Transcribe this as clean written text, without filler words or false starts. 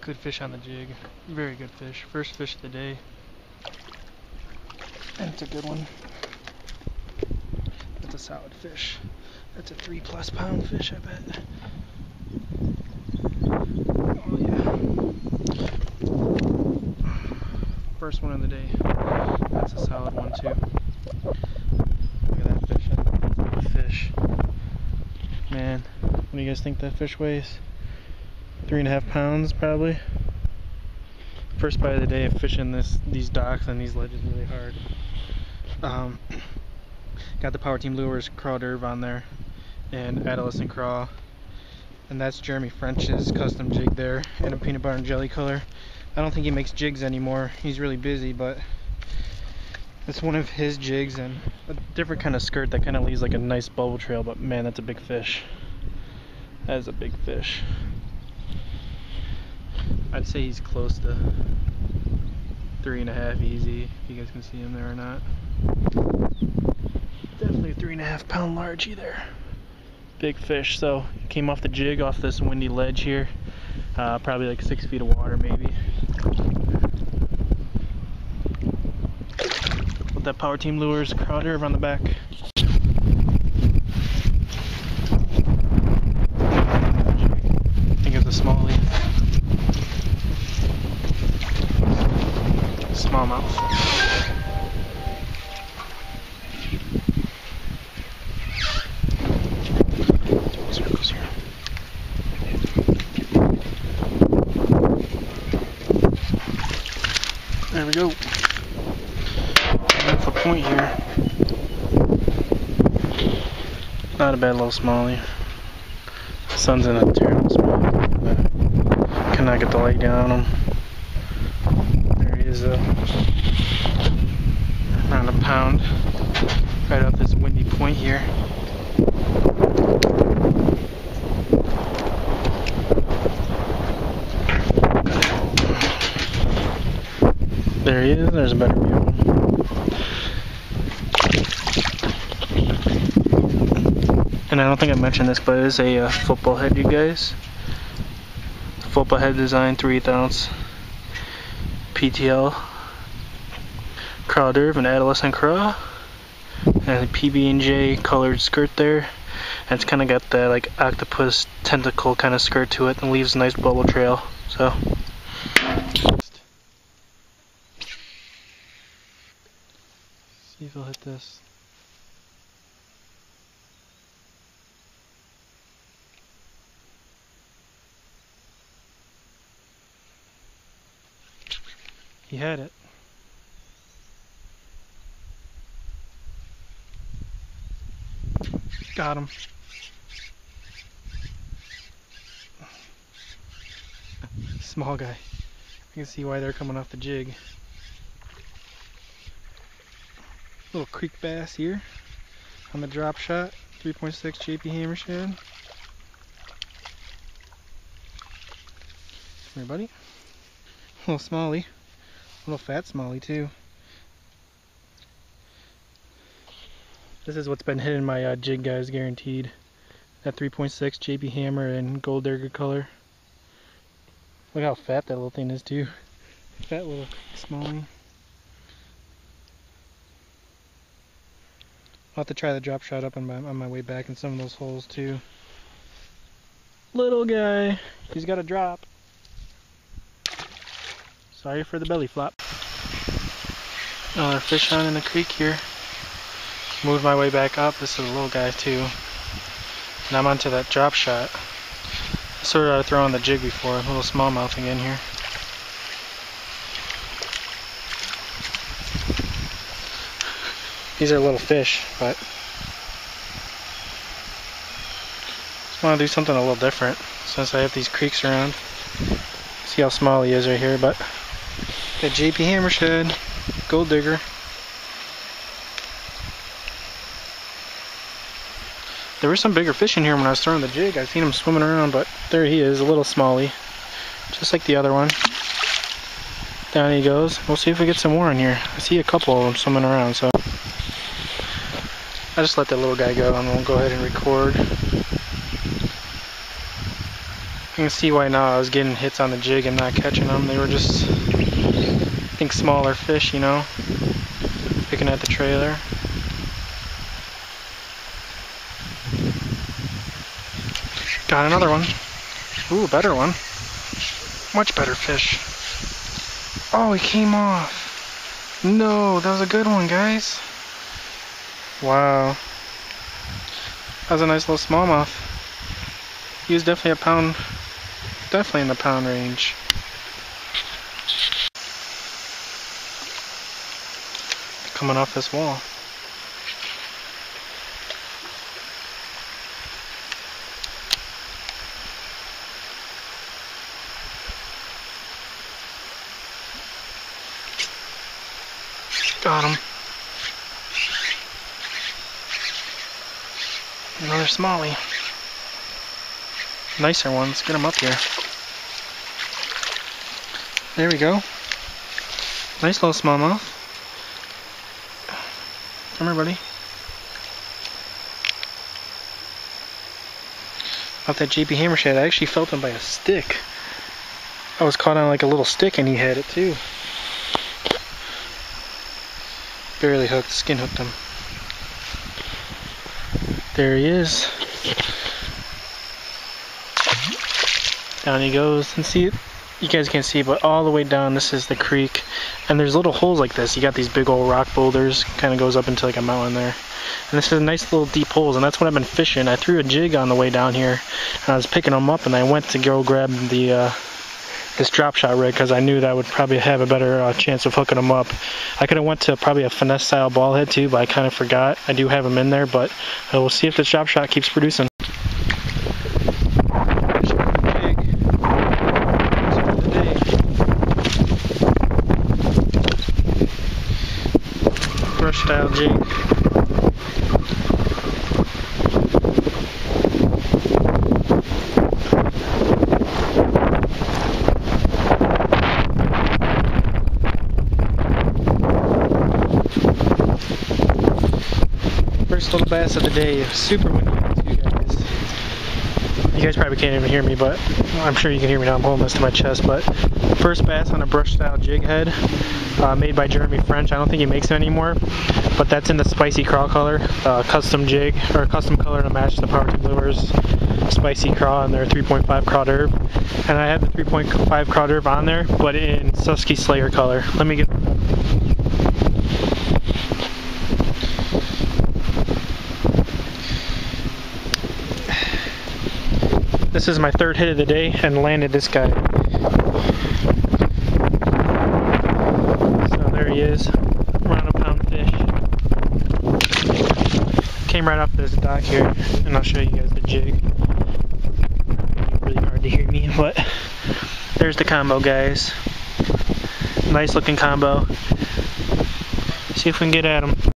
Good fish on the jig. Very good fish. First fish of the day. And it's a good one. That's a solid fish. That's a 3+ pound fish, I bet. Oh yeah. First one of the day. That's a solid one too. Look at that fish. That's a big fish. Man, what do you guys think that fish weighs? 3.5 pounds probably. First bite of the day of fishing these docks and these ledges really hard. Got the Power Team Lures Craw Derv on there and adolescent craw, and that's Jeremy French's custom jig there in a peanut butter and jelly color. I don't think he makes jigs anymore, he's really busy, but it's one of his jigs and a different kind of skirt that kind of leaves like a nice bubble trail. But man, that's a big fish. That is a big fish. I'd say he's close to 3.5 easy, if you guys can see him there or not. Definitely a 3.5 pound largie there. Big fish. So came off the jig off this windy ledge here, probably like 6 feet of water maybe. Put that Power Team Lures Craw Derv on the back. I think it's a smallie. Smallmouth. Circles here. There we go. That's the point here. Not a bad little smallie. Sun's in a terrible spot. Cannot get the light down on him. Is around a pound right off this windy point here. There he is. There's a better view. And I don't think I mentioned this, but it is a football head, you guys. Football head design, 3/8 ounce. PTL Craw Derv and adolescent craw, and a PB&J colored skirt there, and it's kind of got that like octopus tentacle kind of skirt to it and leaves a nice bubble trail. So see if he'll hit this. He had it. Got him. Small guy. I can see why they're coming off the jig. Little creek bass here on the drop shot. 3.6 JP Hammershad. Come here, buddy. Little smallie. Little fat smallie too. This is what's been hitting my jig, guys, guaranteed. That 3.6 JP Hammer in gold digger color. Look how fat that little thing is too. Fat little smallie. I'll have to try the drop shot up on my way back in some of those holes too. Little guy, he's got a drop. Sorry for the belly flop. Another fish on in the creek here. Moved my way back up. This is a little guy too. And I'm onto that drop shot. I sort of throw on the jig before. A little smallmouth again here. These are little fish, but just want to do something a little different since I have these creeks around. See how small he is right here, but got JP Hammershad, gold digger. There were some bigger fish in here when I was throwing the jig. I've seen him swimming around, but there he is, a little smallie, just like the other one. Down he goes. We'll see if we get some more in here. I see a couple of them swimming around, so I just let that little guy go and we'll go ahead and record. can see why now I was getting hits on the jig and not catching them. They were just, I think, smaller fish, you know, picking at the trailer. Got another one. Ooh, a better one. Much better fish. Oh, he came off. No, that was a good one, guys. Wow. That was a nice little smallmouth. He was definitely a pound, definitely in the pound range. Coming off this wall. Got him. Another smallie. Nicer ones. Get them up here. There we go. Nice little smallmouth. Come here, buddy. Off that JP hammerhead, I actually felt him by a stick. I was caught on like a little stick and he had it too. Barely hooked, skin hooked him. There he is. Down he goes, and see, you guys can't see, but all the way down this is the creek, and there's little holes like this. You got these big old rock boulders, kind of goes up into like a mountain there, and this is nice little deep holes, and that's what I've been fishing. I threw a jig on the way down here, and I was picking them up, and I went to go grab the this drop shot rig because I knew that I would probably have a better chance of hooking them up. I could have went to probably a finesse style ball head too, but I kind of forgot. I do have them in there, but we'll see if this drop shot keeps producing. Brush style jig. First little bass of the day. Super windy out too, guys. You guys probably can't even hear me, but I'm sure you can hear me now. I'm holding this to my chest. But first bass on a brush style jig head, made by Jeremy French. I don't think he makes it anymore, but that's in the spicy craw color, custom jig or custom color to match the Power Tube Lures spicy craw and their 3.5 craw derb. And I had the 3.5 craw derb on there, but in Susky Slayer color. Let me get. This is my third hit of the day and landed this guy. So there he is, around a pound fish. Came right off this dock here, and I'll show you guys the jig. Really hard to hear me, but there's the combo, guys. Nice looking combo. See if we can get at him.